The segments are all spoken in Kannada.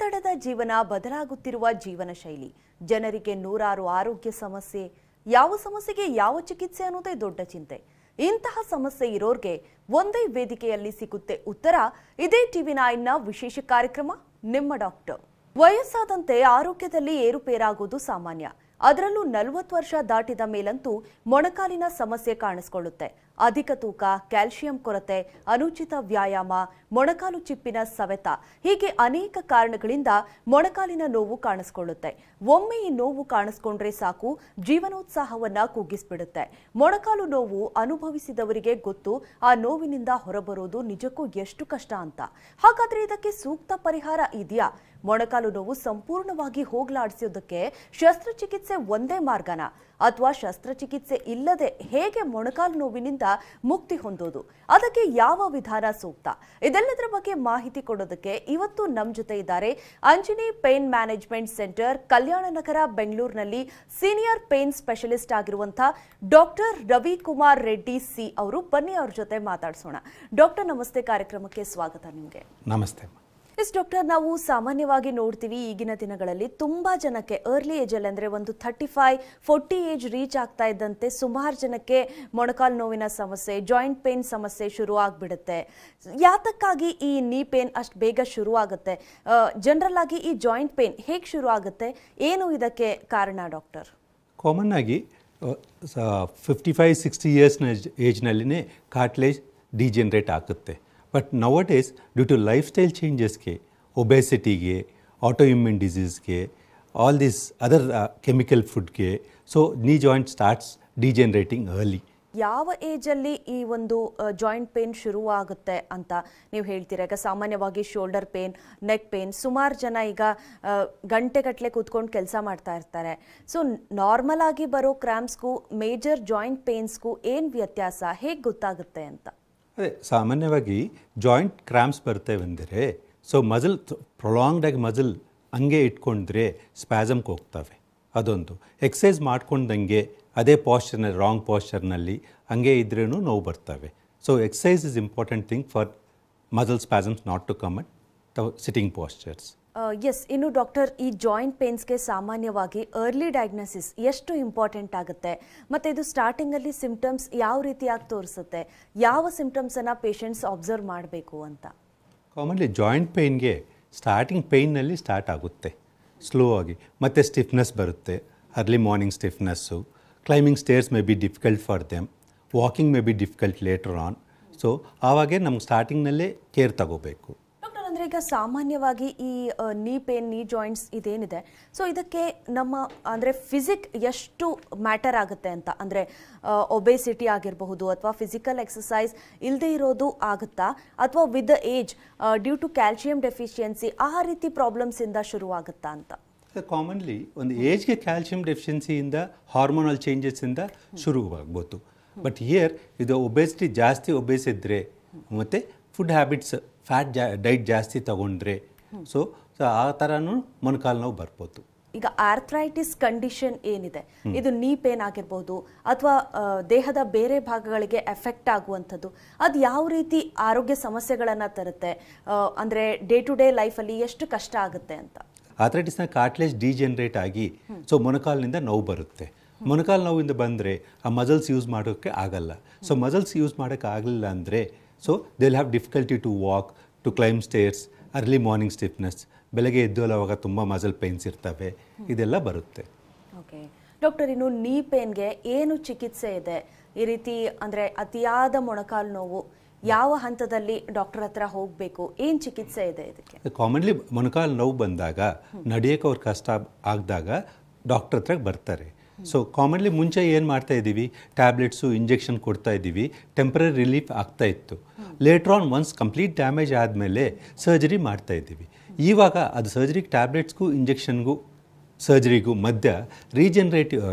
ಒತ್ತಡದ ಜೀವನ, ಬದಲಾಗುತ್ತಿರುವ ಜೀವನ ಶೈಲಿ, ಜನರಿಗೆ ನೂರಾರು ಆರೋಗ್ಯ ಸಮಸ್ಯೆ, ಯಾವ ಸಮಸ್ಯೆಗೆ ಯಾವ ಚಿಕಿತ್ಸೆ ಅನ್ನೋದೇ ದೊಡ್ಡ ಚಿಂತೆ. ಇಂತಹ ಸಮಸ್ಯೆ ಇರೋರ್ಗೆ ಒಂದೇ ವೇದಿಕೆಯಲ್ಲಿ ಸಿಗುತ್ತೆ ಉತ್ತರ. ಇದೇ TV9 ನ ವಿಶೇಷ ಕಾರ್ಯಕ್ರಮ ನಿಮ್ಮ ಡಾಕ್ಟರ್. ವಯಸ್ಸಾದಂತೆ ಆರೋಗ್ಯದಲ್ಲಿ ಏರುಪೇರಾಗುವುದು ಸಾಮಾನ್ಯ. ಅದರಲ್ಲೂ 40 ವರ್ಷ ದಾಟಿದ ಮೇಲಂತೂ ಮೊಣಕಾಲಿನ ಸಮಸ್ಯೆ ಕಾಣಿಸಿಕೊಳ್ಳುತ್ತೆ. ಅಧಿಕ ತೂಕ, ಕ್ಯಾಲ್ಸಿಯಂ ಕೊರತೆ, ಅನುಚಿತ ವ್ಯಾಯಾಮ, ಮೊಣಕಾಲು ಚಿಪ್ಪಿನ ಸವೆತ, ಹೀಗೆ ಅನೇಕ ಕಾರಣಗಳಿಂದ ಮೊಣಕಾಲಿನ ನೋವು ಕಾಣಿಸಿಕೊಳ್ಳುತ್ತೆ. ಒಮ್ಮೆ ಈ ನೋವು ಕಾಣಿಸಿಕೊಂಡ್ರೆ ಸಾಕು, ಜೀವನೋತ್ಸಾಹವನ್ನ ಕುಗ್ಗಿಸ್ಬಿಡುತ್ತೆ. ಮೊಣಕಾಲು ನೋವು ಅನುಭವಿಸಿದವರಿಗೆ ಗೊತ್ತು, ಆ ನೋವಿನಿಂದ ಹೊರಬರೋದು ನಿಜಕ್ಕೂ ಎಷ್ಟು ಕಷ್ಟ ಅಂತ. ಹಾಗಾದ್ರೆ ಇದಕ್ಕೆ ಸೂಕ್ತ ಪರಿಹಾರ ಇದೆಯಾ? ಮೊಣಕಾಲು ನೋವು ಸಂಪೂರ್ಣವಾಗಿ ಹೋಗಲಾಡಿಸೋದಕ್ಕೆ ಶಸ್ತ್ರಚಿಕಿತ್ಸೆ ಒಂದೇ ಮಾರ್ಗನ, ಅಥವಾ ಶಸ್ತ್ರಚಿಕಿತ್ಸೆ ಇಲ್ಲದೆ ಹೇಗೆ ಮೊಣಕಾಲು ನೋವಿನಿಂದ ಮುಕ್ತಿ ಹೊಂದೋದು? ಅದಕ್ಕೆ ಯಾವ ವಿಧಾನ ಸೂಕ್ತ? ಇದೆಲ್ಲದರ ಬಗ್ಗೆ ಮಾಹಿತಿ ಕೊಡೋದಕ್ಕೆ ಇವತ್ತು ನಮ್ಮ ಜೊತೆ ಇದ್ದಾರೆ ಅಂಜನಿ ಪೇನ್ ಮ್ಯಾನೇಜ್ಮೆಂಟ್ ಸೆಂಟರ್, ಕಲ್ಯಾಣ ನಗರ, ಬೆಂಗಳೂರಿನಲ್ಲಿ ಸೀನಿಯರ್ ಪೇನ್ ಸ್ಪೆಷಲಿಸ್ಟ್ ಆಗಿರುವಂತಹ ಡಾಕ್ಟರ್ ರವಿಕುಮಾರ್ ರೆಡ್ಡಿ ಸಿ ಅವರು. ಬನ್ನಿ ಅವ್ರ ಜೊತೆ ಮಾತಾಡ್ಸೋಣ. ಡಾಕ್ಟರ್ ನಮಸ್ತೆ, ಕಾರ್ಯಕ್ರಮಕ್ಕೆ ಸ್ವಾಗತ ನಿಮಗೆ. ನಮಸ್ತೆ. ಡಾಕ್ಟರ್, ನಾವು ಸಾಮಾನ್ಯವಾಗಿ ನೋಡ್ತೀವಿ ಈಗಿನ ದಿನಗಳಲ್ಲಿ ತುಂಬಾ ಜನಕ್ಕೆ ಅರ್ಲಿ ಏಜ್ ಅಲ್ಲಿ, ಅಂದ್ರೆ ಒಂದು 35-40 ಏಜ್ ರೀಚ್ ಆಗ್ತಾ ಇದ್ದಂತೆ ಸುಮಾರು ಜನಕ್ಕೆ ಮೊಣಕಾಲು ನೋವಿನ ಸಮಸ್ಯೆ, ಜಾಯಿಂಟ್ ಪೇನ್ ಸಮಸ್ಯೆ ಶುರು ಆಗ್ಬಿಡುತ್ತೆ. ಯಾತಕ್ಕಾಗಿ ಈ ನೀ ಪೇನ್ ಅಷ್ಟು ಬೇಗ ಶುರು ಆಗುತ್ತೆ? ಜನರಲ್ ಆಗಿ ಈ ಜಾಯಿಂಟ್ ಪೇನ್ ಹೇಗೆ ಶುರು ಆಗುತ್ತೆ? ಏನು ಇದಕ್ಕೆ ಕಾರಣ ಡಾಕ್ಟರ್? ಕಾಮನ್ ಆಗಿ 55-60 ಇಯರ್ಸ್ನ ಏಜ್ನಲ್ಲಿನೇ ಕಾರ್ಟ್ಲೇಜ್ ಡಿಜೆನರೇಟ್ ಆಗುತ್ತೆ. But nowadays due to life style ಚೇಂಜಸ್ಗೆ, ಒಬೆಸಿಟಿಗೆ, ಆಟೋಇಮ್ಯೂನ್ ಡಿಸೀಸ್ಗೆ, ಆಲ್ ದಿಸ್ ಅದರ್ ಕೆಮಿಕಲ್ ಫುಡ್ಗೆ, so knee joint starts degenerating early. ಯಾವ ಏಜಲ್ಲಿ ಈ ಒಂದು ಜಾಯಿಂಟ್ ಪೇನ್ ಶುರು ಆಗುತ್ತೆ ಅಂತ ನೀವು ಹೇಳ್ತೀರಾ? ಈಗ ಸಾಮಾನ್ಯವಾಗಿ ಶೋಲ್ಡರ್ ಪೇನ್, ನೆಕ್ ಪೇನ್, ಸುಮಾರು ಜನ ಈಗ ಗಂಟೆಗಟ್ಟಲೆ ಕೂತ್ಕೊಂಡು ಕೆಲಸ ಮಾಡ್ತಾ ಇರ್ತಾರೆ. ಸೊ ನಾರ್ಮಲ್ ಆಗಿ ಬರೋ ಕ್ರಾಂಪ್ಸ್ಗೂ ಮೇಜರ್ ಜಾಯಿಂಟ್ ಪೇನ್ಸ್ಗೂ ಏನು ವ್ಯತ್ಯಾಸ, ಹೇಗೆ ಗೊತ್ತಾಗುತ್ತೆ ಅಂತ? ಅದೇ ಸಾಮಾನ್ಯವಾಗಿ ಜಾಯಿಂಟ್ ಕ್ರಾಂಪ್ಸ್ ಬರ್ತೇವೆ ಅಂದರೆ, ಸೊ ಮಜಲ್ ಪ್ರೊಲಾಂಗ್ಡಾಗಿ ಮಜಲ್ ಹಂಗೆ ಇಟ್ಕೊಂಡ್ರೆ ಸ್ಪ್ಯಾಸಮ್ಗೆ ಹೋಗ್ತವೆ. ಅದೊಂದು ಎಕ್ಸಸೈಸ್ ಮಾಡ್ಕೊಂಡಂಗೆ ಅದೇ ಪಾಶ್ಚರ್ನಲ್ಲಿ, ರಾಂಗ್ ಪಾಶ್ಚರ್ನಲ್ಲಿ ಹಂಗೆ ಇದ್ರೂ ನೋವು ಬರ್ತವೆ. So exercise is important thing for muscle spasms not to come at sitting postures. Yes. ಇನ್ನು ಡಾಕ್ಟರ್, ಈ ಜಾಯಿಂಟ್ ಪೇನ್ಸ್ಗೆ ಸಾಮಾನ್ಯವಾಗಿ ಅರ್ಲಿ ಡಯಾಗ್ನೋಸಿಸ್ ಎಷ್ಟು ಇಂಪಾರ್ಟೆಂಟ್ ಆಗುತ್ತೆ? ಮತ್ತು ಇದು ಸ್ಟಾರ್ಟಿಂಗಲ್ಲಿ ಸಿಂಪ್ಟಮ್ಸ್ ಯಾವ ರೀತಿಯಾಗಿ ತೋರಿಸುತ್ತೆ? ಯಾವ ಸಿಂಪ್ಟಮ್ಸನ್ನು ಪೇಷಂಟ್ಸ್ ಅಬ್ಸರ್ವ್ ಮಾಡಬೇಕು ಅಂತ? ಕಾಮನ್ಲಿ ಜಾಯಿಂಟ್ ಪೇಯ್ನ್ಗೆ ಸ್ಟಾರ್ಟಿಂಗ್ ಪೇಯ್ನಲ್ಲಿ ಸ್ಟಾರ್ಟ್ ಆಗುತ್ತೆ ಸ್ಲೋ ಆಗಿ, ಮತ್ತು ಸ್ಟಿಫ್ನೆಸ್ ಬರುತ್ತೆ. Early morning stiffness, climbing stairs may be difficult for them, walking may be difficult later on. So ಆವಾಗೇ ನಮ್ಗೆ ಸ್ಟಾರ್ಟಿಂಗ್ನಲ್ಲೇ ಕೇರ್ ತಗೋಬೇಕು. ಅಂದರೆ ಈಗ ಸಾಮಾನ್ಯವಾಗಿ ಈ ನೀ ಪೇನ್, ನೀ ಜಾಯಿಂಟ್ಸ್ ಇದೇನಿದೆ, ಸೊ ಇದಕ್ಕೆ ನಮ್ಮ ಅಂದರೆ ಫಿಸಿಕ್ ಎಷ್ಟು ಮ್ಯಾಟರ್ ಆಗುತ್ತೆ ಅಂತ? ಅಂದರೆ ಒಬೆಸಿಟಿ ಆಗಿರಬಹುದು, ಅಥವಾ ಫಿಸಿಕಲ್ ಎಕ್ಸಸೈಸ್ ಇಲ್ಲದೆ ಇರೋದು ಆಗುತ್ತಾ, ಅಥವಾ with the age due to calcium deficiency ಆ ರೀತಿ ಪ್ರಾಬ್ಲಮ್ಸಿಂದ ಶುರುವಾಗುತ್ತಾ ಅಂತ? ಕಾಮನ್ಲಿ ಒಂದು ಏಜ್ಗೆ ಕ್ಯಾಲ್ಸಿಯಂ ಡೆಫಿಷಿಯನ್ಸಿಯಿಂದ, ಹಾರ್ಮೋನಲ್ ಚೇಂಜಸ್ಸಿಂದ ಶುರುವಾಗ್ಬೋದು. ಬಟ್ ಹಿಯರ್ ಇದು ಒಬೆಸಿಟಿ ಜಾಸ್ತಿ ಒಬೇಸ್ ಇದ್ದರೆ, ಮತ್ತು ಫುಡ್ ಹ್ಯಾಬಿಟ್ಸ್ ಫ್ಯಾಟ್ ಡೈಟ್ ಜಾಸ್ತಿ ತಗೊಂಡ್ರೆ, ಸೊ ಆ ಥರನೂ ಮೊಣಕಾಲು ನೋವು ಬರ್ಬೋದು. ಈಗ ಆರ್ಥ್ರೈಟಿಸ್ ಕಂಡೀಷನ್ ಏನಿದೆ, ಇದು ನೀ ಪೇನ್ ಆಗಿರ್ಬೋದು, ಅಥವಾ ದೇಹದ ಬೇರೆ ಭಾಗಗಳಿಗೆ ಎಫೆಕ್ಟ್ ಆಗುವಂಥದ್ದು, ಅದು ಯಾವ ರೀತಿ ಆರೋಗ್ಯ ಸಮಸ್ಯೆಗಳನ್ನು ತರುತ್ತೆ? ಅಂದರೆ ಡೇ ಟು ಡೇ ಲೈಫಲ್ಲಿ ಎಷ್ಟು ಕಷ್ಟ ಆಗುತ್ತೆ ಅಂತ? ಆರ್ಥ್ರೈಟಿಸ್ನ ಕಾರ್ಟ್ಲೇಜ್ ಡಿಜೆನರೇಟ್ ಆಗಿ, ಸೊ ಮೊಣಕಾಲಿನಿಂದ ನೋವು ಬರುತ್ತೆ. ಮೊಣಕಾಲು ನೋವಿಂದ ಬಂದರೆ ಆ ಮಸಲ್ಸ್ ಯೂಸ್ ಮಾಡೋಕ್ಕೆ ಆಗಲ್ಲ. ಸೊ ಮಸಲ್ಸ್ ಯೂಸ್ ಮಾಡೋಕ್ಕೆ ಆಗಲಿಲ್ಲ ಅಂದರೆ, so they will have difficulty to walk, to climb stairs, early morning stiffness, ಬೆಳಗ್ಗೆ ಎದ್ದೋಲುವಾಗ ತುಂಬ ಮಸಲ್ ಪೇನ್ಸ್ ಇರ್ತವೆ, ಇದೆಲ್ಲ ಬರುತ್ತೆ. ಓಕೆ ಡಾಕ್ಟರ್, ಇನ್ನು ನೀ ಪೇನ್ಗೆ ಏನು ಚಿಕಿತ್ಸೆ ಇದೆ? ಈ ರೀತಿ ಅಂದರೆ ಅತಿಯಾದ ಮೊಣಕಾಲು ನೋವು ಯಾವ ಹಂತದಲ್ಲಿ ಡಾಕ್ಟರ್ ಹತ್ರ ಹೋಗಬೇಕು? ಏನು ಚಿಕಿತ್ಸೆ ಇದೆ ಇದಕ್ಕೆ? ಕಾಮನ್ಲಿ ಮೊಣಕಾಲು ನೋವು ಬಂದಾಗ, ನಡೆಯೋಕೆ ಅವ್ರ ಕಷ್ಟ ಆಗಿದಾಗ ಡಾಕ್ಟರ್ ಹತ್ರ ಬರ್ತಾರೆ. ಸೊ ಕಾಮನ್ಲಿ ಮುಂಚೆ ಏನು ಮಾಡ್ತಾ ಇದ್ದೀವಿ, ಟ್ಯಾಬ್ಲೆಟ್ಸು, ಇಂಜೆಕ್ಷನ್ ಕೊಡ್ತಾ ಇದ್ದೀವಿ, ಟೆಂಪ್ರರಿ ರಿಲೀಫ್ ಆಗ್ತಾ ಇತ್ತು. Later on once complete damage ಆದಮೇಲೆ ಸರ್ಜರಿ ಮಾಡ್ತಾ ಇದ್ದೀವಿ. ಇವಾಗ ಅದು ಸರ್ಜರಿಗೆ, ಟ್ಯಾಬ್ಲೆಟ್ಸ್ಗೂ ಇಂಜೆಕ್ಷನ್ಗೂ ಸರ್ಜರಿಗೂ ಮಧ್ಯ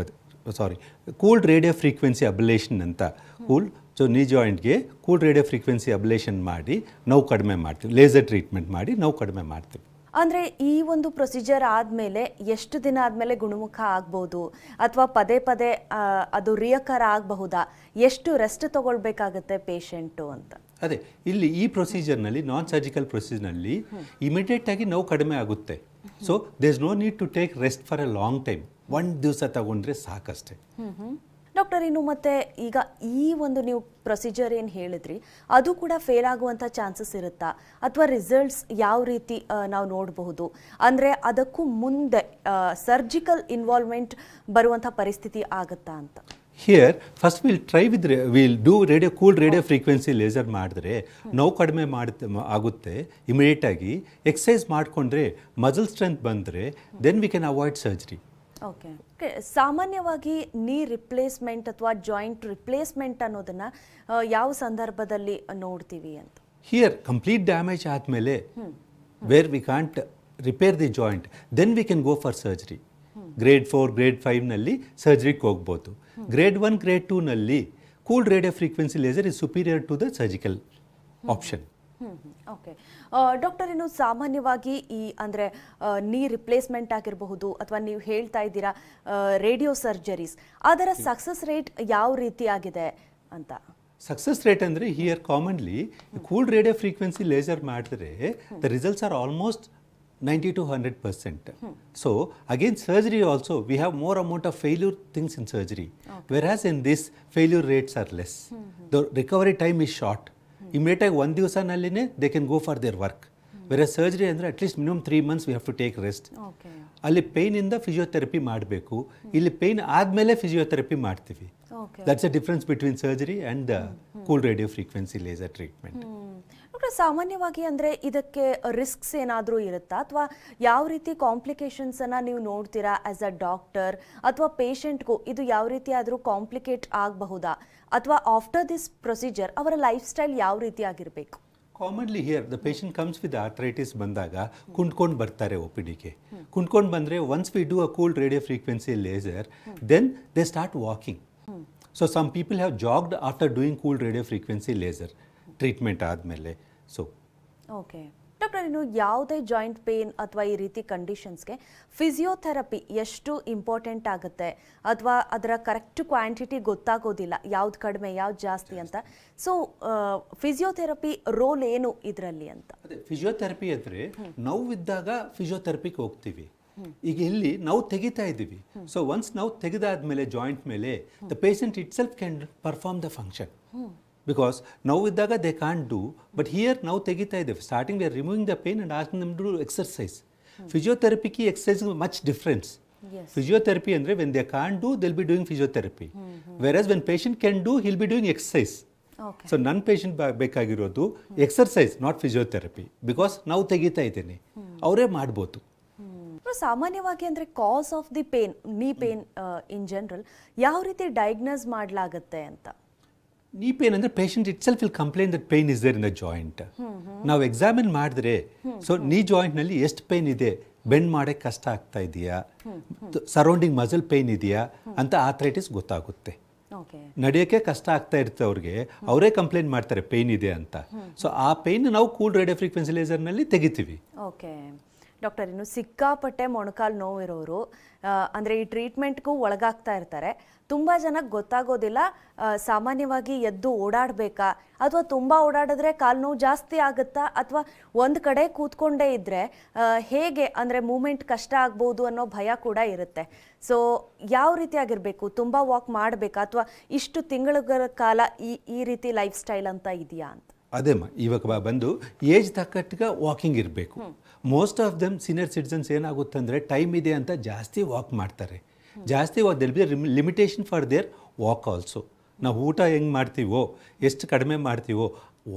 ಕೂಲ್ಡ್ ರೇಡಿಯೋ ಫ್ರೀಕ್ವೆನ್ಸಿ ಅಬ್ಲೇಷನ್ ಅಂತ, ಸೊ ನೀ ಜಾಯಿಂಟ್ಗೆ ಕೂಲ್ಡ್ ರೇಡಿಯೋ ಫ್ರೀಕ್ವೆನ್ಸಿ ಅಬ್ಲೇಷನ್ ಮಾಡಿ ನೋವು ಕಡಿಮೆ ಮಾಡ್ತೀವಿ. ಲೇಸರ್ ಟ್ರೀಟ್ಮೆಂಟ್ ಮಾಡಿ ನೋವು ಕಡಿಮೆ ಮಾಡ್ತೀವಿ. ಅಂದರೆ ಈ ಒಂದು ಪ್ರೊಸೀಜರ್ ಆದಮೇಲೆ ಎಷ್ಟು ದಿನ ಆದಮೇಲೆ ಗುಣಮುಖ ಆಗ್ಬೋದು ಅಥವಾ ಪದೇ ಪದೇ ಅದು ರಿಯಕರ್ ಆಗಬಹುದಾ, ಎಷ್ಟು ರೆಸ್ಟ್ ತಗೊಳ್ಬೇಕಾಗತ್ತೆ ಪೇಷಂಟು ಅಂತ? ಅದೇ ಇಲ್ಲಿ ಈ ಪ್ರೊಸೀಜರ್ನಲ್ಲಿ ನಾನ್ ಸರ್ಜಿಕಲ್ ಪ್ರೊಸೀಜರ್ನಲ್ಲಿ ಇಮಿಡಿಯೇಟ್ ಆಗಿ ನೋವು ಕಡಿಮೆ ಆಗುತ್ತೆ. So there is no need to take rest for a long time. ಒಂದು ದಿವಸ ತಗೊಂಡ್ರೆ ಸಾಕಷ್ಟೇ. ಡಾಕ್ಟರ್, ಇನ್ನು ಮತ್ತೆ ಈಗ ಈ ಒಂದು ನೀವು ಪ್ರೊಸೀಜರ್ ಏನು ಹೇಳಿದ್ರಿ ಅದು ಕೂಡ ಫೇಲ್ ಆಗುವಂಥ ಚಾನ್ಸಸ್ ಇರುತ್ತಾ ಅಥವಾ ರಿಸಲ್ಟ್ಸ್ ಯಾವ ರೀತಿ ನಾವು ನೋಡಬಹುದು? ಅಂದರೆ ಅದಕ್ಕೂ ಮುಂದೆ ಸರ್ಜಿಕಲ್ ಇನ್ವಾಲ್ವ್ಮೆಂಟ್ ಬರುವಂಥ ಪರಿಸ್ಥಿತಿ ಆಗುತ್ತಾ ಅಂತ? Here first will do cool radio frequency laser ಮಾಡಿದ್ರೆ ನೋವು ಕಡಿಮೆ ಆಗುತ್ತೆ ಇಮಿಡಿಯೇಟ್ ಆಗಿ. ಎಕ್ಸಸೈಸ್ ಮಾಡಿಕೊಂಡ್ರೆ ಮಸಲ್ ಸ್ಟ್ರೆಂತ್ ಬಂದರೆ then we can avoid surgery. Okay. ಸಾಮಾನ್ಯವಾಗಿ ನೀ ರಿಪ್ಲೇಸ್ಮೆಂಟ್ ಅಥವಾ ಜಾಯಿಂಟ್ ರಿಪ್ಲೇಸ್ಮೆಂಟ್ ಅನ್ನೋದನ್ನ ಯಾವ ಸಂದರ್ಭದಲ್ಲಿ ನೋಡ್ತೀವಿ ಅಂತ? ಹಿಯರ್ ಕಂಪ್ಲೀಟ್ ಡ್ಯಾಮೇಜ್ ಆದಮೇಲೆ where we can't repair the joint, then we can go for surgery. Grade 4 grade 5ನಲ್ಲಿ ಸರ್ಜರಿಗೆ ಹೋಗ್ಬೋದು. ಗ್ರೇಡ್ 1 ಗ್ರೇಡ್ 2ನಲ್ಲಿ cool radio frequency laser is superior to the surgical option. Okay doctor, ಇನ್ನು ಸಾಮಾನ್ಯವಾಗಿ ಈ ಅಂದರೆ ನೀ ರಿಪ್ಲೇಸ್ಮೆಂಟ್ ಆಗಿರಬಹುದು ಅಥವಾ ನೀವು ಹೇಳ್ತಾ ಇದ್ದೀರಾ ರೇಡಿಯೋ ಸರ್ಜರೀಸ್, ಅದರ ಸಕ್ಸಸ್ ರೇಟ್ ಯಾವ ರೀತಿ ಆಗಿದೆ ಅಂತ? ಸಕ್ಸಸ್ ರೇಟ್ ಅಂದರೆ here commonly cool radio frequency laser ಮಾಡಿದ್ರೆ the results are almost 90 to 100%. So again surgery also we have more amount of failure things in surgery, whereas in this failure rates are less. The recovery time is short. Immediately one ದಿವಸನಲ್ಲಿನೇ they can go for their work, whereas surgery ಅಂದರೆ at least minimum 3 months we have to take rest. ಅಲ್ಲಿ ಪೇಯ್ನಿಂದ ಫಿಸಿಯೋಥೆರಪಿ ಮಾಡಬೇಕು, ಇಲ್ಲಿ ಪೇಯ್ನ್ ಆದಮೇಲೆ ಫಿಸಿಯೋಥೆರಪಿ ಮಾಡ್ತೀವಿ. That's the difference between surgery and the cool radio frequency laser treatment. ಸಾಮಾನ್ಯವಾಗಿ ಅಂದರೆ ಇದಕ್ಕೆ ರಿಸ್ಕ್ಸ್ ಏನಾದರೂ ಇರುತ್ತಾ ಅಥವಾ ಯಾವ ರೀತಿ ಕಾಂಪ್ಲಿಕೇಶನ್ಸನ್ನು ನೀವು ನೋಡ್ತೀರಾ ಆಸ್ ಅ ಡಾಕ್ಟರ್, ಅಥವಾ ಪೇಷಂಟ್ಗೂ ಇದು ಯಾವ ರೀತಿ ಆದರೂ ಕಾಂಪ್ಲಿಕೇಟ್ ಆಗಬಹುದಾ ಅಥವಾ ಆಫ್ಟರ್ ದಿಸ್ ಪ್ರೊಸೀಜರ್ ಅವರ ಲೈಫ್ ಸ್ಟೈಲ್ ಯಾವ ರೀತಿ ಆಗಿರಬೇಕು? Commonly here the patient comes with arthritis ಬಂದಾಗ ಕುಂಡ್ಕೊಂಡು ಬರ್ತಾರೆ ಒ ಪಿ ಡಿಗೆ. ಕುಂಡ್ಕೊಂಡು ಬಂದರೆ once we do a cool radio frequency laser then they start walking. So some people have jogged after doing cool radio frequency laser treatment ಆದಮೇಲೆ. ಸೊ ಓಕೆ ಡಾಕ್ಟರ್, ಇನ್ನು ಯಾವುದೇ ಜಾಯಿಂಟ್ ಪೇನ್ ಅಥವಾ ಈ ರೀತಿ ಕಂಡೀಷನ್ಸ್ಗೆ ಫಿಸಿಯೋಥೆರಪಿ ಎಷ್ಟು ಇಂಪಾರ್ಟೆಂಟ್ ಆಗುತ್ತೆ ಅಥವಾ ಅದರ ಕರೆಕ್ಟ್ ಕ್ವಾಂಟಿಟಿ ಗೊತ್ತಾಗೋದಿಲ್ಲ, ಯಾವ್ದು ಕಡಿಮೆ ಯಾವ್ದು ಜಾಸ್ತಿ ಅಂತ. ಸೊ ಫಿಸಿಯೋಥೆರಪಿ ರೋಲ್ ಏನು ಇದರಲ್ಲಿ ಅಂತ? ಅದೇ ಫಿಸಿಯೋಥೆರಪಿ ಅಂದರೆ ನೋವಿದ್ದಾಗ ಫಿಸಿಯೋಥೆರಪಿಗೆ ಹೋಗ್ತೀವಿ. ಈಗ ಇಲ್ಲಿ ನಾವು ತೆಗಿತಾ ಇದ್ದೀವಿ. ಸೊ ಒನ್ಸ್ ನಾವು ತೆಗೆದಾದ್ಮೇಲೆ ಜಾಯಿಂಟ್ ಮೇಲೆ the patient it self can perform the function. Because ನೋವಿದ್ದಾಗ they can't do, but here ನಾವು ತೆಗಿತಾ ಇದ್ದೇವೆ. Starting we are removing the pain and asking them to do exercise. ಫಿಸಿಯೋಥೆರಪಿಗೆ ಎಕ್ಸರ್ಸೈಸ್ ಮಚ್ ಡಿಫ್ರೆನ್ಸ್. ಫಿಸಿಯೋಥೆರಪಿ ಅಂದರೆ when they can't do they'll be doing physiotherapy, whereas when patient can do he'll be doing exercise. So ನನ್ನ ಪೇಷಂಟ್ ಬೇಕಾಗಿರೋದು ಎಕ್ಸರ್ಸೈಸ್ ನಾಟ್ ಫಿಸಿಯೋಥೆರಪಿ, ಬಿಕಾಸ್ ನಾವು ತೆಗಿತಾ ಇದ್ದೇನೆ, ಅವರೇ ಮಾಡ್ಬೋದು. ಸಾಮಾನ್ಯವಾಗಿ ಅಂದರೆ cause of the pain, knee pain in general ಯಾವ ರೀತಿ ಡಯಾಗ್ನೋಸ್ ಮಾಡಲಾಗುತ್ತೆ ಅಂತ? ನೀ ಪೇನ್ ಅಂದರೆ patient itself will complain that pain is there in the joint. ನಾವು ಎಕ್ಸಾಮಿನ್ ಮಾಡಿದ್ರೆ ಸೊ ನೀ ಜಾಯಿಂಟ್ನಲ್ಲಿ ಎಷ್ಟು ಪೇನ್ ಇದೆ, ಬೆಂಡ್ ಮಾಡೋಕ್ಕೆ ಕಷ್ಟ ಆಗ್ತಾ ಇದೆಯಾ, ಸರೌಂಡಿಂಗ್ ಮಸಲ್ ಪೇನ್ ಇದೆಯಾ ಅಂತ ಆರ್ಥರೈಟಿಸ್ ಗೊತ್ತಾಗುತ್ತೆ. ನಡೆಯೋಕ್ಕೆ ಕಷ್ಟ ಆಗ್ತಾ ಇರುತ್ತೆ ಅವ್ರಿಗೆ, ಅವರೇ ಕಂಪ್ಲೇಂಟ್ ಮಾಡ್ತಾರೆ ಪೇನ್ ಇದೆ ಅಂತ. ಸೊ ಆ ಪೇನ್ ನಾವು ಕೂಲ್ ರೇಡಿಯೋ ಫ್ರೀಕ್ವೆನ್ಸಿ ಲೇಸರ್ನಲ್ಲಿ ತೆಗಿತೀವಿ. ಓಕೆ ಡಾಕ್ಟರ್, ಇನ್ನು ಸಿಕ್ಕಾಪಟ್ಟೆ ಮೊಣಕಾಲು ನೋವಿರೋರು ಅಂದರೆ ಈ ಟ್ರೀಟ್ಮೆಂಟ್ಗೂ ಒಳಗಾಗ್ತಾ ಇರ್ತಾರೆ. ತುಂಬ ಜನಕ್ಕೆ ಗೊತ್ತಾಗೋದಿಲ್ಲ, ಸಾಮಾನ್ಯವಾಗಿ ಎದ್ದು ಓಡಾಡಬೇಕಾ ಅಥವಾ ತುಂಬ ಓಡಾಡಿದ್ರೆ ಕಾಲು ನೋವು ಜಾಸ್ತಿ ಆಗುತ್ತಾ ಅಥವಾ ಒಂದು ಕಡೆ ಕೂತ್ಕೊಂಡೇ ಇದ್ದರೆ ಹೇಗೆ ಅಂದರೆ ಮೂಮೆಂಟ್ ಕಷ್ಟ ಆಗ್ಬೋದು ಅನ್ನೋ ಭಯ ಕೂಡ ಇರುತ್ತೆ. ಸೊ ಯಾವ ರೀತಿ ಆಗಿರಬೇಕು, ತುಂಬ ವಾಕ್ ಮಾಡಬೇಕಾ ಅಥವಾ ಇಷ್ಟು ತಿಂಗಳ ಕಾಲ ಈ ರೀತಿ ಲೈಫ್ ಸ್ಟೈಲ್ ಅಂತ ಇದೆಯಾ ಅಂತ? ಅದೇಮ್ಮ, ಇವಾಗ ಬಂದು ಏಜ್ ತಕ್ಕಟ್ಟಿಗೆ ವಾಕಿಂಗ್ ಇರಬೇಕು. Most of them senior citizens ಏನಾಗುತ್ತೆ ಅಂದರೆ ಟೈಮ್ ಇದೆ ಅಂತ ಜಾಸ್ತಿ ವಾಕ್ ಮಾಡ್ತಾರೆ. ಜಾಸ್ತಿ walk they'll be limitation for their walk also. ನಾವು ಊಟ ಹೆಂಗೆ ಮಾಡ್ತೀವೋ, ಎಷ್ಟು ಕಡಿಮೆ ಮಾಡ್ತೀವೋ,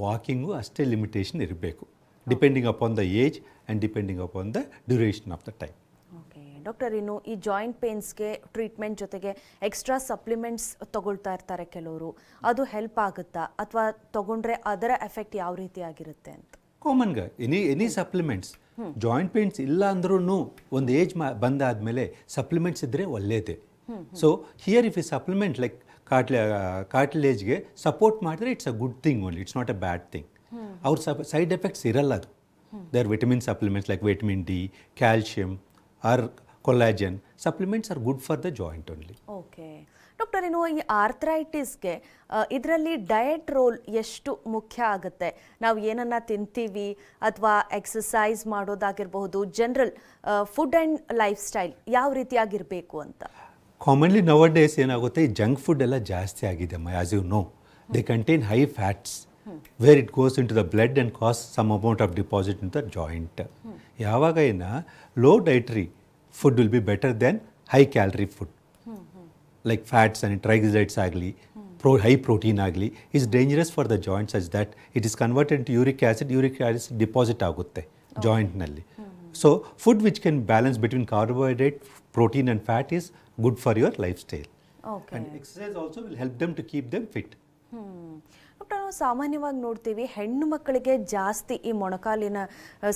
ವಾಕಿಂಗು ಅಷ್ಟೇ ಲಿಮಿಟೇಷನ್ ಇರಬೇಕು, depending upon the age and depending upon the duration of the time. Okay doctor, ಇನ್ನು ಈ ಜಾಯಿಂಟ್ ಪೇನ್ಸ್ಗೆ ಟ್ರೀಟ್ಮೆಂಟ್ ಜೊತೆಗೆ ಎಕ್ಸ್ಟ್ರಾ ಸಪ್ಲಿಮೆಂಟ್ಸ್ ತಗೊಳ್ತಾ ಇರ್ತಾರೆ ಕೆಲವರು, ಅದು ಹೆಲ್ಪ್ ಆಗುತ್ತಾ ಅಥವಾ ತಗೊಂಡ್ರೆ ಅದರ ಎಫೆಕ್ಟ್ ಯಾವ ರೀತಿ ಆಗಿರುತ್ತೆ ಅಂತ? ಕಾಮನ್ಗೆ ಎನಿ ಸಪ್ಲಿಮೆಂಟ್ಸ್, ಜಾಯಿಂಟ್ ಪೇನ್ಸ್ ಇಲ್ಲ ಅಂದ್ರೂ ಒಂದು ಏಜ್ ಬಂದಾದಮೇಲೆ ಸಪ್ಲಿಮೆಂಟ್ಸ್ ಇದ್ದರೆ ಒಳ್ಳೆಯದೇ. So here if a supplement like ಕಾರ್ಟಿಲೇಜ್ಗೆ ಸಪೋರ್ಟ್ ಮಾಡಿದ್ರೆ it's a good thing only, it's not a bad thing. ಅವ್ರ ಸೈಡ್ ಎಫೆಕ್ಟ್ಸ್ ಇರಲ್ಲ ಅದು. There are vitamin supplements like vitamin D, calcium, or collagen. Supplements are good for the joint only. Okay doctor, ಇನ್ನು ಈ ಆರ್ಥರೈಟಿಸ್ಗೆ ಇದರಲ್ಲಿ ಡಯಟ್ ರೋಲ್ ಎಷ್ಟು ಮುಖ್ಯ ಆಗುತ್ತೆ? ನಾವು ಏನನ್ನ ತಿಂತೀವಿ ಅಥವಾ ಎಕ್ಸಸೈಸ್ ಮಾಡೋದಾಗಿರಬಹುದು, general food and life style ಯಾವ ರೀತಿಯಾಗಿರಬೇಕು ಅಂತ? ಕಾಮನ್ಲಿ ನವಡೇಸ್ ಏನಾಗುತ್ತೆ, ಈ ಜಂಕ್ ಫುಡ್ ಎಲ್ಲ ಜಾಸ್ತಿ ಆಗಿದೆ ಅಮ್ಮ. As you know, they contain high fats where it goes in to the blood and cause some amount of deposit in the joint. ಯಾವಾಗ low dietary food will be better then high calorie food like fats and triglycerides agli, high protein agli is dangerous for the joint such that it is converted into uric acid deposit agutte joint nalli. So food which can balance between carbohydrate, protein and fat is good for your lifestyle. Okay. And exercise also will help them to keep them fit. Doctor, ನಾವು ಸಾಮಾನ್ಯವಾಗಿ ನೋಡ್ತೀವಿ ಹೆಣ್ಣು ಮಕ್ಕಳಿಗೆ ಜಾಸ್ತಿ ಈ ಮೊಣಕಾಲಿನ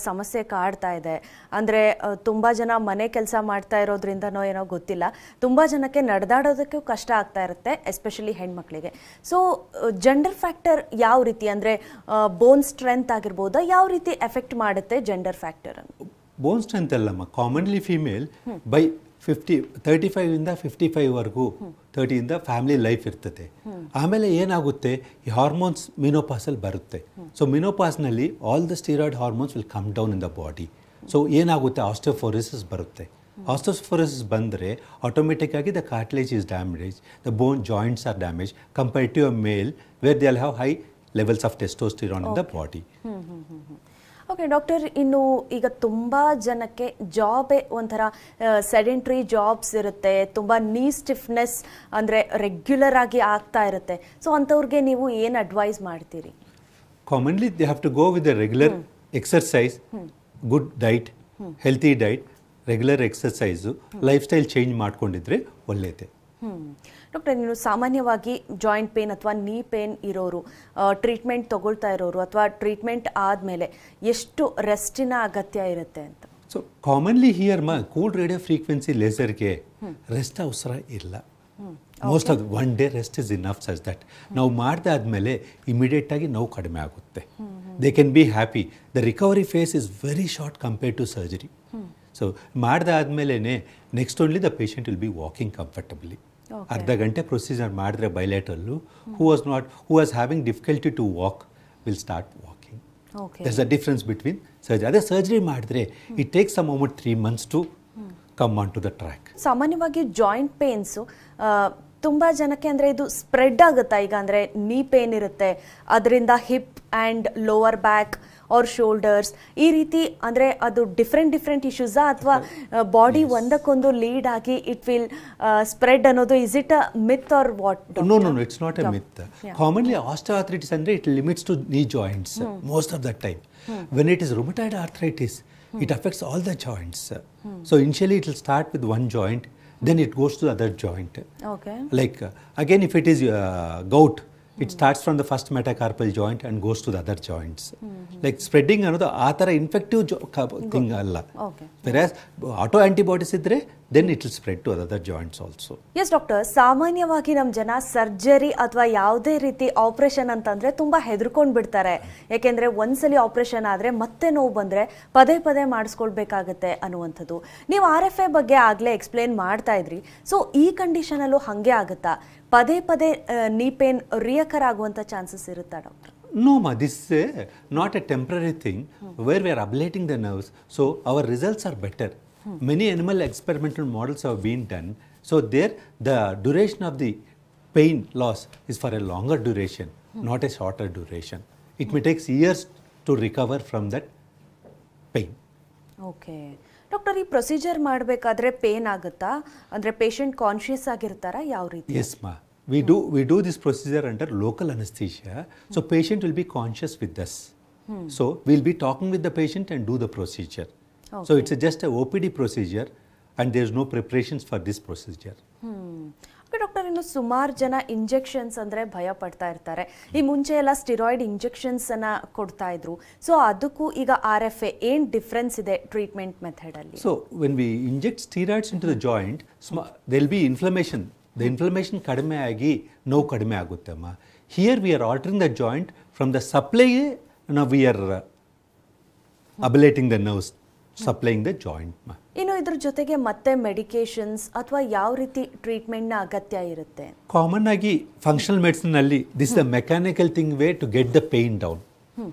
ಸಮಸ್ಯೆ ಕಾಡ್ತಾ ಇದೆ. ಅಂದರೆ ತುಂಬ ಜನ ಮನೆ ಕೆಲಸ ಮಾಡ್ತಾ ಇರೋದ್ರಿಂದನೋ ಏನೋ ಗೊತ್ತಿಲ್ಲ, ತುಂಬ ಜನಕ್ಕೆ ನಡೆದಾಡೋದಕ್ಕೂ ಕಷ್ಟ ಆಗ್ತಾ ಇರುತ್ತೆ, ಎಸ್ಪೆಷಲಿ ಹೆಣ್ಮಕ್ಳಿಗೆ. ಸೊ ಜೆಂಡರ್ ಫ್ಯಾಕ್ಟರ್ ಯಾವ ರೀತಿ, ಅಂದರೆ ಬೋನ್ ಸ್ಟ್ರೆಂತ್ ಆಗಿರ್ಬೋದಾ, ಯಾವ ರೀತಿ ಎಫೆಕ್ಟ್ ಮಾಡುತ್ತೆ ಜೆಂಡರ್ ಫ್ಯಾಕ್ಟರ್ ಅನ್ನು? ಬೋನ್ ಸ್ಟ್ರೆಂತ್ ಅಲ್ಲಮ್ಮ, ಕಾಮನ್ಲಿ ಫೀಮೇಲ್ ಬೈ 35 ಇಂದ 55 ವರೆಗೂ 30 ಇಂದ ಫ್ಯಾಮಿಲಿ ಲೈಫ್ ಇರ್ತದೆ. ಆಮೇಲೆ ಏನಾಗುತ್ತೆ, ಈ ಹಾರ್ಮೋನ್ಸ್ ಮಿನೋಪಾಸಲ್ಲಿ ಬರುತ್ತೆ. ಸೊ ಮಿನೋಪಾಸ್ನಲ್ಲಿ all the steroid hormones will come down in the body. So ಏನಾಗುತ್ತೆ, ಆಸ್ಟಿಯೋಫೋರೋಸಿಸ್ ಬರುತ್ತೆ. ಆಸ್ಟಿಯೋಫೋರೋಸಿಸ್ ಬಂದರೆ ಆಟೋಮೆಟಿಕ್ ಆಗಿ the cartilage is damage, the bone joints are damage compared to a male where they will have high levels of testosterone in the body. Okay doctor, ಇನ್ನು ಈಗ ತುಂಬ ಜನಕ್ಕೆ ಜಾಬೇ ಒಂಥರ ಸೆಡೆಂಟ್ರಿ ಜಾಬ್ಸ್ ಇರುತ್ತೆ, ತುಂಬ ನೀ ಸ್ಟಿಫ್ನೆಸ್ ಅಂದರೆ ರೆಗ್ಯುಲರ್ ಆಗಿ ಆಗ್ತಾ ಇರುತ್ತೆ. ಸೊ ಅಂಥವ್ರಿಗೆ ನೀವು ಏನು ಅಡ್ವೈಸ್ ಮಾಡ್ತೀರಿ? Commonly they have to go with the regular exercise, good diet, healthy diet, regular exercise, life style change ಮಾಡ್ಕೊಂಡಿದ್ರೆ ಒಳ್ಳೆಯದೇ. ಡಾಕ್ಟರ್, ನೀವು ಸಾಮಾನ್ಯವಾಗಿ ಜಾಯಿಂಟ್ ಪೇನ್ ಅಥವಾ ನೀ ಪೇನ್ ಇರೋರು, ಟ್ರೀಟ್ಮೆಂಟ್ ತಗೊಳ್ತಾ ಇರೋರು ಅಥವಾ ಟ್ರೀಟ್ಮೆಂಟ್ ಆದಮೇಲೆ ಎಷ್ಟು ರೆಸ್ಟಿನ ಅಗತ್ಯ ಇರುತ್ತೆ ಅಂತ? So commonly here cool radio frequency ಲೇಸರ್ಗೆ ರೆಸ್ಟ್ ಅವಸರ ಇಲ್ಲ. Most of one day rest is enough such that ನಾವು ಮಾಡಿದಾದ್ಮೇಲೆ ಇಮಿಡಿಯೇಟ್ ಆಗಿ ನೋವು ಕಡಿಮೆ ಆಗುತ್ತೆ. They can be happy. The recovery phase is very short compared to surgery. So ಮಾಡಿದಾದ್ಮೇಲೆ next only the patient will be walking comfortably. ಅರ್ಧ ಗಂಟೆ ಪ್ರೊಸೀಜರ್ ಮಾಡಿದ್ರೆ ಬೈಲೇಟ್ರಲ್ಲು who was having difficulty to walk will start walking. There's a difference between surgery. ಅದೇ ಸರ್ಜರಿ ಮಾಡಿದ್ರೆ it takes some amount 3 months to come on to the track. ಸಾಮಾನ್ಯವಾಗಿ ಜಾಯಿಂಟ್ ಪೇನ್ಸು ತುಂಬ ಜನಕ್ಕೆ ಅಂದರೆ ಇದು ಸ್ಪ್ರೆಡ್ ಆಗುತ್ತಾ? ಈಗ ಅಂದರೆ ನೀ ಪೇನ್ ಇರುತ್ತೆ, ಅದರಿಂದ hip and lower back or shoulders ಈ ರೀತಿ, ಅಂದರೆ ಅದು ಡಿಫ್ರೆಂಟ್ ಇಶ್ಯೂಸಾ ಅಥವಾ ಬಾಡಿ ಒಂದಕ್ಕೊಂದು ಲೀಡ್ ಆಗಿ ಇಟ್ ವಿಲ್ ಸ್ಪ್ರೆಡ್ ಅನ್ನೋದು is it a myth or what? No, it's not a myth. Commonly osteoarthritis ಅಂದರೆ it limits to knee joints most of the time. When it is rheumatoid arthritis it affects all the joints. So initially it will start with one joint, then it goes to the other joint. Okay. Like again, if it is gout, it starts from the first metacarpal joint and goes to the other joints. Like spreading another athara infective thing alla. Okay. Whereas auto antibodies idre, then it will spread to other joints also. Yes doctor, ಸಾಮಾನ್ಯವಾಗಿ ನಮ್ಮ ಜನ ಸರ್ಜರಿ ಅಥವಾ ಯಾವುದೇ ರೀತಿ ಆಪರೇಷನ್ ಅಂತಂದ್ರೆ ತುಂಬಾ ಹೆದರ್ಕೊಂಡು ಬಿಡ್ತಾರೆ. ಯಾಕೆಂದ್ರೆ ಒಂದ್ಸಲಿ ಆಪರೇಷನ್ ಆದ್ರೆ ಮತ್ತೆ ನೋವು ಬಂದ್ರೆ ಪದೇ ಮಾಡಿಸ್ಕೊಳ್ಬೇಕಾಗತ್ತೆ ಅನ್ನುವಂಥದ್ದು. ನೀವು RFA ಬಗ್ಗೆ ಆಗ್ಲೇ ಎಕ್ಸ್ಪ್ಲೇನ್ ಮಾಡ್ತಾ ಇದ್ರಿ. ಸೊ ಈ ಕಂಡೀಷನ್ ಅಲ್ಲೂ ಹಂಗೆ ಆಗುತ್ತಾ? ಪದೇ ನೀ ಪೇನ್ ರಿಯಕರ್ ಆಗುವಂತ ಚಾನ್ಸಸ್ ಇರುತ್ತಾ doctor? No, this is not a temporary thing where we are ablating the nerves, so our results are better. Many animal experimental models have been done, so there the duration of the pain loss is for a longer duration, not a shorter duration. It may take years to recover from that pain. Okay. Doctor, ಈ ಪ್ರೊಸೀಜರ್ ಮಾಡಬೇಕಾದ್ರೆ ಪೇನ್ ಆಗುತ್ತಾ? ಅಂದರೆ ಪೇಷಂಟ್ ಕಾನ್ಶಿಯಸ್ ಆಗಿರ್ತಾರಾ ಯಾವ ರೀತಿ? Yes ma, we do this procedure under local anesthesia, so patient will be conscious with us. So we'll be talking with the patient and do the procedure. Okay. So it's just a OPD procedure and there's no preparations for this procedure. Doctor, ಇನ್ನು ಸುಮಾರು ಜನ ಇಂಜೆಕ್ಷನ್ಸ್ ಅಂದರೆ ಭಯ ಪಡ್ತಾ ಇರ್ತಾರೆ. ಈ ಮುಂಚೆ ಎಲ್ಲ ಸ್ಟಿರಾಯ್ಡ್ ಇಂಜೆಕ್ಷನ್ಸ್ ಅನ್ನ ಕೊಡ್ತಾ ಇದ್ರು. ಸೊ ಅದಕ್ಕೂ ಈಗ RFA ಏನು ಡಿಫ್ರೆನ್ಸ್ ಇದೆ ಟ್ರೀಟ್ಮೆಂಟ್ ಮೆಥಡ್ ಅಲ್ಲಿ? So when we inject steroids into the joint, there will be inflammation. The inflammation ಕಡಿಮೆ ಆಗಿ ನೋವು ಕಡಿಮೆ ಆಗುತ್ತೆ ಅಮ್ಮ. Here we are altering the joint from the supply, now we are ablating the nerves supplying the joint ಮಾ. ಇನ್ನು ಇದ್ರ ಜೊತೆಗೆ ಮತ್ತೆ ಮೆಡಿಕೇಶನ್ಸ್ ಅಥವಾ ಯಾವ ರೀತಿ ಟ್ರೀಟ್ಮೆಂಟ್ನ ಅಗತ್ಯ ಇರುತ್ತೆ? ಕಾಮನ್ ಆಗಿ ಫಂಕ್ಷನಲ್ ಮೆಡಿಸಿನಲ್ಲಿ this the mechanical thing way to get the pain down.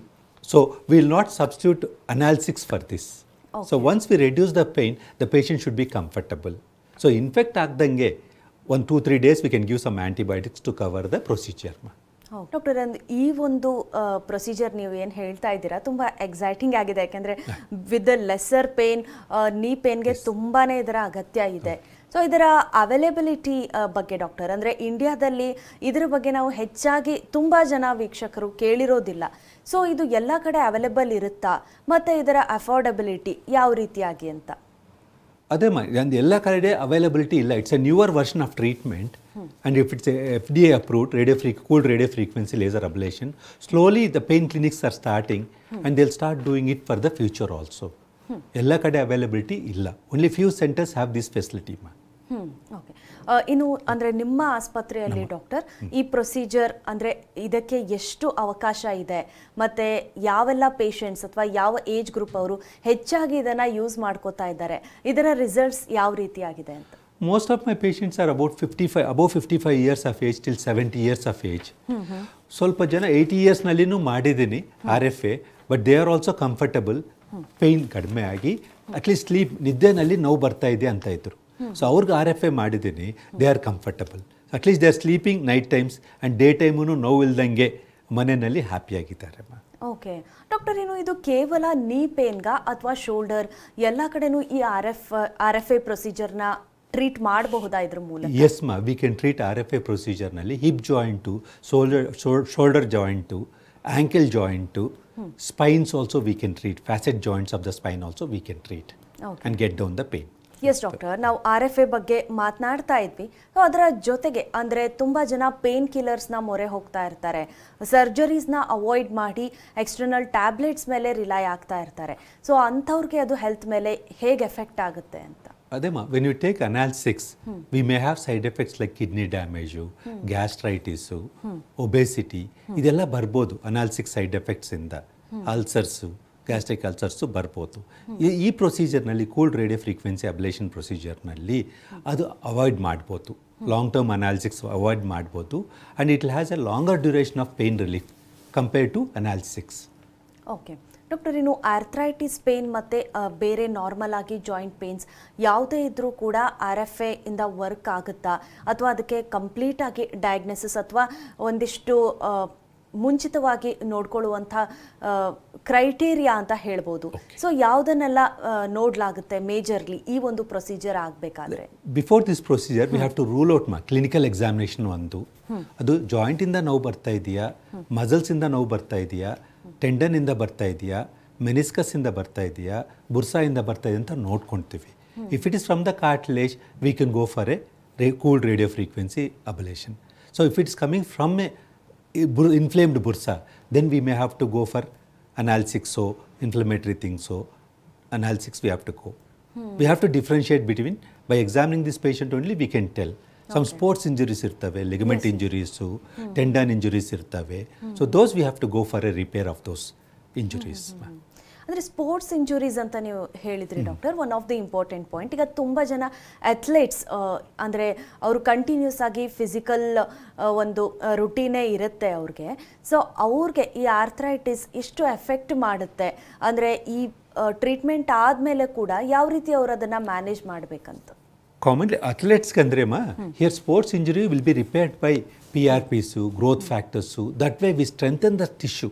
So will not substitute analgesics for this. So once we reduce the pain, the patient should be comfortable. So infect ಆಗ್ದಂಗೆ 1-2-3 days we can give some antibiotics to cover the procedure. Doctor, ಈ ಒಂದು ಪ್ರೊಸೀಜರ್ ನೀವು ಏನು ಹೇಳ್ತಾ ಇದ್ದೀರಾ ತುಂಬ ಎಕ್ಸೈಟಿಂಗ್ ಆಗಿದೆ. ಯಾಕೆಂದರೆ ವಿತ್ ದ ಲೆಸರ್ ಪೇನ್, ನೀ ಪೇನ್ಗೆ ತುಂಬಾ ಇದರ ಅಗತ್ಯ ಇದೆ. ಸೊ ಇದರ ಅವೈಲೇಬಿಲಿಟಿ ಬಗ್ಗೆ ಡಾಕ್ಟರ್, ಅಂದರೆ ಇಂಡಿಯಾದಲ್ಲಿ ಇದರ ಬಗ್ಗೆ ನಾವು ಹೆಚ್ಚಾಗಿ ತುಂಬ ಜನ ವೀಕ್ಷಕರು ಕೇಳಿರೋದಿಲ್ಲ. ಸೊ ಇದು ಎಲ್ಲ ಕಡೆ ಅವೈಲೇಬಲ್ ಇರುತ್ತಾ, ಮತ್ತು ಇದರ ಅಫೋರ್ಡಬಿಲಿಟಿ ಯಾವ ರೀತಿಯಾಗಿ ಅಂತ? ಅದೇ ಎಲ್ಲ ಕಡೆ ಅವೈಲಬಿಲಿಟಿ ಇಲ್ಲ. It's A newer version of treatment and if it's a FDA approved cooled radio frequency laser ablation, slowly the pain clinics are starting and they'll start doing it for the future also. ಎಲ್ಲ ಕಡೆ ಅವೈಲಬಿಲಿಟಿ ಇಲ್ಲ. only few centers have this facility ma. Okay. ಇನ್ನು ಅಂದರೆ ನಿಮ್ಮ ಆಸ್ಪತ್ರೆಯಲ್ಲಿ ಡಾಕ್ಟರ್ ಈ ಪ್ರೊಸೀಜರ್ ಅಂದರೆ ಇದಕ್ಕೆ ಎಷ್ಟು ಅವಕಾಶ ಇದೆ, ಮತ್ತು ಯಾವೆಲ್ಲ ಪೇಷಂಟ್ಸ್ ಅಥವಾ ಯಾವ ಏಜ್ ಗ್ರೂಪ್ ಅವರು ಹೆಚ್ಚಾಗಿ ಇದನ್ನು ಯೂಸ್ ಮಾಡ್ಕೋತಾ ಇದ್ದಾರೆ, ಇದರ ರಿಸಲ್ಟ್ಸ್ ಯಾವ ರೀತಿಯಾಗಿದೆ ಅಂತ? Most of my patients are above 55 years of age till 70 years of age. ಸ್ವಲ್ಪ ಜನ 80 yearsನಲ್ಲಿನೂ ಮಾಡಿದ್ದೀನಿ RFA, but they are also comfortable. Pain ಕಡಿಮೆ ಆಗಿ ಅಟ್ಲೀಸ್ಟ್ ಸ್ಲೀಪ್, ನಿದ್ದೆನಲ್ಲಿ ನೋವು ಬರ್ತಾ ಇದೆ ಅಂತ ಇದ್ರು. ಸೊ ಅವ್ರಿಗೆ RFA ಮಾಡಿದ್ದೀನಿ, they are comfortable. At least they are sleeping night times and day ಟೈಮೂ ನೋವು ಇಲ್ದಂಗೆ ಮನೆಯಲ್ಲಿ ಹ್ಯಾಪಿಯಾಗಿದ್ದಾರೆ. ಓಕೆ ಡಾಕ್ಟರ್, ಇನ್ನು ಇದು ಕೇವಲ ನೀ ಪೇನ್ಗ ಅಥವಾ ಶೋಲ್ಡರ್ ಎಲ್ಲ ಕಡೆನೂ ಈ RFA ಪ್ರೊಸೀಜರ್ನ ಟ್ರೀಟ್ ಮಾಡಬಹುದಾ ಇದ್ರ ಮೂಲಕ? ಎಸ್ ಮಾ, ವಿ ಕ್ಯಾನ್ ಟ್ರೀಟ್ RFA ಪ್ರೊಸೀಜರ್ನಲ್ಲಿ hip joint, shoulder joint, ankle joint, spines also we can treat. Facet joints of the spine also we can treat and get down the pain. Yes doctor, ನಾವು RFA ಬಗ್ಗೆ ಮಾತನಾಡ್ತಾ ಇದ್ವಿ. ಸೊ ಅದರ ಜೊತೆಗೆ ಅಂದರೆ ತುಂಬ ಜನ ಪೇನ್ ಕಿಲ್ಲರ್ಸ್ನ ಮೊರೆ ಹೋಗ್ತಾ ಇರ್ತಾರೆ, ಸರ್ಜರೀಸ್ನ ಅವಾಯ್ಡ್ ಮಾಡಿ ಎಕ್ಸ್ಟರ್ನಲ್ ಟ್ಯಾಬ್ಲೆಟ್ಸ್ ಮೇಲೆ ರಿಲೈ ಆಗ್ತಾ ಇರ್ತಾರೆ. ಸೊ ಅಂಥವ್ರಿಗೆ ಅದು ಹೆಲ್ತ್ ಮೇಲೆ ಹೇಗೆ ಎಫೆಕ್ಟ್ ಆಗುತ್ತೆ ಅಂತ? ಅದೇ ಮಾ, when you take analgesics we may have side effects like kidney damage, gastritis, obesity, ಇದೆಲ್ಲ ಬರ್ಬೋದು ಅನಾಲ್ಸಿಕ್ಸ್ ಸೈಡ್ ಎಫೆಕ್ಟ್ಸಿಂದ. ಅಲ್ಸರ್ಸು, ಗ್ಯಾಸ್ಟ್ರಿಕ್ ಅಲ್ಸರ್ಸು ಬರ್ಬೋದು. ಈ ಪ್ರೊಸೀಜರ್ನಲ್ಲಿ ಕೂಲ್ಡ್ ರೇಡಿಯೋ ಫ್ರೀಕ್ವೆನ್ಸಿ ಅಬ್ಲೇಷನ್ ಪ್ರೊಸೀಜರ್ನಲ್ಲಿ ಅದು ಅವಾಯ್ಡ್ ಮಾಡ್ಬೋದು. ಲಾಂಗ್ ಟರ್ಮ್ ಅನಾಲಿಸಿಕ್ಸ್ ಅವಾಯ್ಡ್ ಮಾಡ್ಬೋದು and it has a longer duration of pain relief compare to analgesics. Okay doctor, ಇನ್ನು ಆರ್ಥ್ರೈಟಿಸ್ ಪೇನ್ ಮತ್ತು ಬೇರೆ ನಾರ್ಮಲ್ ಆಗಿ ಜಾಯಿಂಟ್ ಪೇನ್ಸ್ ಯಾವುದೇ ಇದ್ದರೂ ಕೂಡ RFA ಇಂದ ವರ್ಕ್ ಆಗುತ್ತಾ, ಅಥವಾ ಅದಕ್ಕೆ ಕಂಪ್ಲೀಟಾಗಿ ಡಯಾಗ್ನೋಸಿಸ್ ಅಥವಾ ಒಂದಿಷ್ಟು ಮುಂಚಿತವಾಗಿ ನೋಡ್ಕೊಳ್ಳುವಂಥ ಕ್ರೈಟೀರಿಯಾ ಅಂತ ಹೇಳ್ಬೋದು. ಸೊ ಯಾವುದನ್ನೆಲ್ಲ ನೋಡಲಾಗುತ್ತೆ ಮೇಜರ್ಲಿ ಈ ಒಂದು ಪ್ರೊಸೀಜರ್ ಆಗಬೇಕಾದ್ರೆ? Before this procedure we have to rule out clinical examination ಒಂದು. ಅದು ಜಾಯಿಂಟಿಂದ ನೋವು ಬರ್ತಾ ಇದೆಯಾ, ಮಸಲ್ಸಿಂದ ನೋವು ಬರ್ತಾ ಇದೆಯಾ, ಟೆಂಡನಿಂದ ಬರ್ತಾ ಇದೆಯಾ, ಮೆನಿಸ್ಕಸ್ಸಿಂದ ಬರ್ತಾ ಇದೆಯಾ, ಬುರ್ಸಾಯಿಂದ ಬರ್ತಾ ಇದೆ ಅಂತ ನೋಡ್ಕೊಳ್ತೀವಿ. If it is from the cartilage we can go for a cooled radio frequency ablation. So if it is coming from a inflamed bursa, then we may have to go for analgesics, so inflammatory things, so analgesics we have to go. We have to differentiate between, by examining this patient only we can tell. Some sports injuries irtave, ligament injuries, tendon injuries irtave, so those we have to go for a repair of those injuries. ಅಂದರೆ ಸ್ಪೋರ್ಟ್ಸ್ ಇಂಜುರೀಸ್ ಅಂತ ನೀವು ಹೇಳಿದ್ರಿ doctor, one of the important point. ಈಗ ತುಂಬ ಜನ ಅಥ್ಲೆಟ್ಸ್ ಅಂದರೆ ಅವರು ಕಂಟಿನ್ಯೂಸ್ ಆಗಿ ಫಿಸಿಕಲ್ ಒಂದು ರುಟೀನೇ ಇರುತ್ತೆ ಅವ್ರಿಗೆ. ಸೊ ಅವ್ರಿಗೆ ಈ ಆರ್ಥ್ರೈಟಿಸ್ ಎಷ್ಟು ಎಫೆಕ್ಟ್ ಮಾಡುತ್ತೆ, ಅಂದರೆ ಈ ಟ್ರೀಟ್ಮೆಂಟ್ ಆದಮೇಲೆ ಕೂಡ ಯಾವ ರೀತಿ ಅವರು ಅದನ್ನು ಮ್ಯಾನೇಜ್ ಮಾಡಬೇಕಂತ? ಕಾಮನ್ಲಿ ಅಥ್ಲೆಟ್ಸ್ಗೆ ಅಂದ್ರೆ here sports injury will be repaired by PRPಸು, growth factors. That way we strengthen the tissue.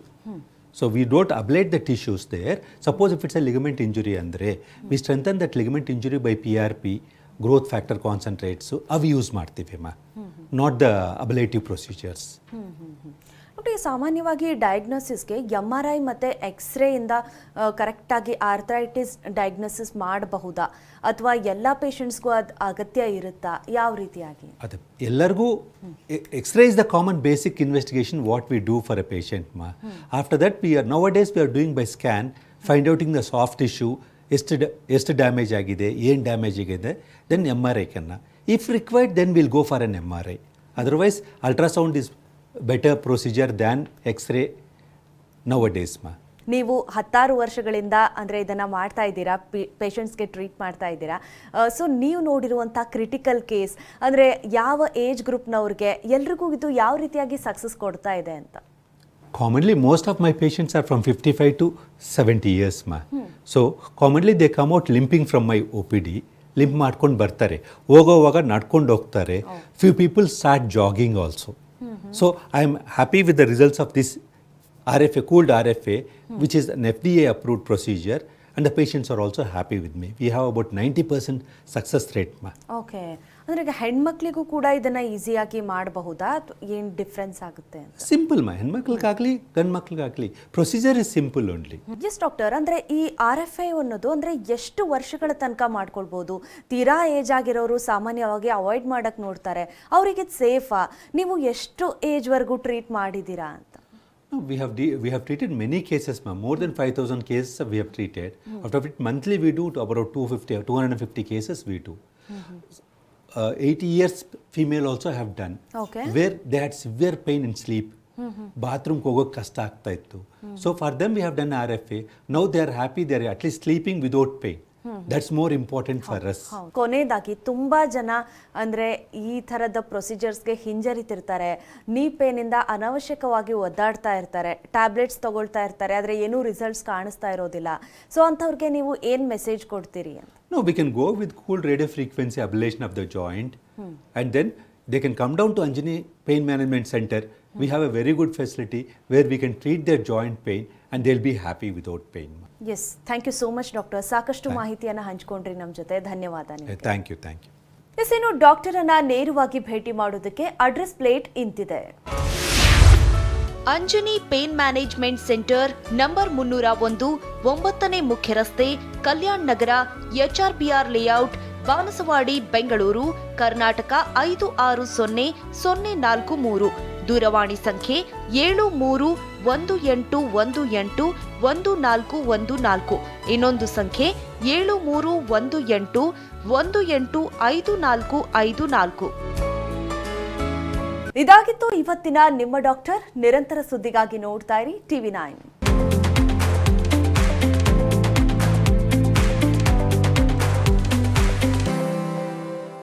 So we don't ablate the tissues there. Suppose if it's a ligament injury andre, we strengthen that ligament injury by PRP, growth factor concentrates. So avi use ಮಾಡ್ತೀವಿ ಮಾ, not the ablative procedures. ನೋಡಿ, ಸಾಮಾನ್ಯವಾಗಿ ಡಯಾಗ್ನೋಸಿಸ್ಗೆ MRI ಮತ್ತು ಎಕ್ಸ್ರೇ ಇಂದ ಕರೆಕ್ಟಾಗಿ ಆರ್ಥ್ರೈಟಿಸ್ ಡಯಾಗ್ನೋಸಿಸ್ ಮಾಡಬಹುದಾ, ಅಥವಾ ಎಲ್ಲ ಪೇಷಂಟ್ಸ್ಗೂ ಅದು ಅಗತ್ಯ ಇರುತ್ತಾ, ಯಾವ ರೀತಿಯಾಗಿ? ಅದೇ ಎಲ್ಲರಿಗೂ x ray is the common basic investigation what we do for a patient ಮಾ. After that we are nowadays we are doing by scan, find outing the soft tissue, ಎಷ್ಟು ಡ್ಯಾಮೇಜ್ ಆಗಿದೆ, ಏನು ಡ್ಯಾಮೇಜ್ ಆಗಿದೆ, ದೆನ್ MRI ಕನ್ನ. If required then will go for an MRI. Otherwise ultrasound is better procedure than X-ray nowadays ma. ನೀವು 10 ವರ್ಷಗಳಿಂದ ಅಂದರೆ ಇದನ್ನು ಮಾಡ್ತಾ ಇದ್ದೀರಾ, ಪೇಷಂಟ್ಸ್ಗೆ ಟ್ರೀಟ್ ಮಾಡ್ತಾ ಇದ್ದೀರಾ. ಸೊ ನೀವು ನೋಡಿರುವಂಥ ಕ್ರಿಟಿಕಲ್ ಕೇಸ್ ಅಂದರೆ ಯಾವ ಏಜ್ ಗ್ರೂಪ್ನವ್ರಿಗೆ ಎಲ್ರಿಗೂ ಇದು ಯಾವ ರೀತಿಯಾಗಿ ಸಕ್ಸಸ್ ಕೊಡ್ತಾ ಇದೆ ಅಂತ? Commonly, most of my patients are from 55 to 70 years, ma. So, commonly they come out limping from my OPD. Lymph ಮಾಡ್ಕೊಂಡು ಬರ್ತಾರೆ, ಹೋಗೋವಾಗ ನಡ್ಕೊಂಡು ಹೋಗ್ತಾರೆ. Few people start jogging also. So I am happy with the results of this RFA, cooled RFA, which is an FDA approved procedure, and the patients are also happy with me. We have about 90% success rate, ma. Okay, ಅಂದ್ರೆ ಈಗ ಹೆಣ್ಮಕ್ಳಿಗೂ ಕೂಡ ಇದನ್ನ ಈಸಿಯಾಗಿ ಮಾಡಬಹುದಾ, ಏನು ಡಿಫ್ರೆನ್ಸ್ ಆಗುತ್ತೆ ಅಂತ? ಸಿಂಪಲ್ ಮಾ, ಹೆಣ್ಮಕ್ಳಿಗಾಗಲಿ ಗಂಡು ಮಕ್ಳಿಗಾಗಲಿ procedure is simple only. Yes doctor, ಅಂದ್ರೆ ಈ RFA ಅನ್ನೋದು ಅಂದ್ರೆ ಎಷ್ಟು ವರ್ಷಗಳ ತನಕ ಮಾಡ್ಕೊಳ್ಬಹುದು? ತೀರಾ ಏಜ್ ಆಗಿರೋರು ಸಾಮಾನ್ಯವಾಗಿ ಅವಾಯ್ಡ್ ಮಾಡಕ್ ನೋಡ್ತಾರೆ, ಅವರಿಗೆ ಸೇಫಾ? ನೀವು ಎಷ್ಟು ಏಜ್ ವರೆಗೂ ಟ್ರೀಟ್ ಮಾಡಿದ್ದೀರಾ ಅಂತ? No, we have treated many cases, ma'am. More than 5,000 cases we have treated. Out of it, monthly we do about 250 cases we do. 80 years female also have done. Okay. Where they had severe pain in sleep. Bathroom ಹೋಗೋಕೆ ಕಷ್ಟ ಆಗ್ತಾ ಇತ್ತು. So for them we have done RFA. Now they are happy, they are at least sleeping without pain. That's more important for us. ಕೊನೆಯದಾಗಿ ತುಂಬಾ ಜನ ಅಂದ್ರೆ ಈ ತರದ ಪ್ರೊಸೀಜರ್ಸ್ಗೆ ಹಿಂಜರಿತಿರ್ತಾರೆ, ನೀ ಪೇನಿಂದ ಅನಾವಶ್ಯಕವಾಗಿ ಒದ್ದಾಡ್ತಾ ಇರ್ತಾರೆ, ಟ್ಯಾಬ್ಲೆಟ್ಸ್ ತಗೊಳ್ತಾ ಇರ್ತಾರೆ, ಆದ್ರೆ ಏನೂ ರಿಸಲ್ಟ್ಸ್ ಕಾಣಿಸ್ತಾ ಇರೋದಿಲ್ಲ. ಸೊ ಅಂಥವ್ರಿಗೆ ನೀವು ಏನ್ ಮೆಸೇಜ್ ಕೊಡ್ತೀರಿ ಅಂತ? No, we can go with cooled radio frequency ablation of the joint, and then they can come down to Anjani Pain Management Center. We have a very good facility where we can treat their joint pain and they'll be happy without pain. Yes, thank you so much doctor. ಸಾಕಷ್ಟು ಮಾಹಿತಿಯನ್ನು ಹಂಚ್ಕೊಂಡ್ರಿ ನಮ್ಮ ಜೊತೆ, ಧನ್ಯವಾದ ನಿಮಗೆ. Thank you. ಎಸ್, ಇನ್ನು ಡಾಕ್ಟರ್ ಅನ್ನ ನೇರವಾಗಿ ಭೇಟಿ ಮಾಡೋದಕ್ಕೆ ಅಡ್ರೆಸ್ ಪ್ಲೇಟ್ ಇಂತಿದೆ. Anjani pain management centre, number 301, 9ನೇ ಮುಖ್ಯ ರಸ್ತೆ, ಕಲ್ಯಾಣ್ ನಗರ, HRBR ಲೇಔಟ್, ಬಾನಸವಾಡಿ, ಬೆಂಗಳೂರು, ಕರ್ನಾಟಕ 560043. ದೂರವಾಣಿ ಸಂಖ್ಯೆ 7318181414. ಇನ್ನೊಂದು ಸಂಖ್ಯೆ 7318185454. ಇದಾಗಿತ್ತು ಇವತ್ತಿನ ನಿಮ್ಮ ಡಾಕ್ಟರ್. ನಿರಂತರ ಸುದ್ದಿಗಾಗಿ ನೋಡ್ತಾ ಇರಿ TV9.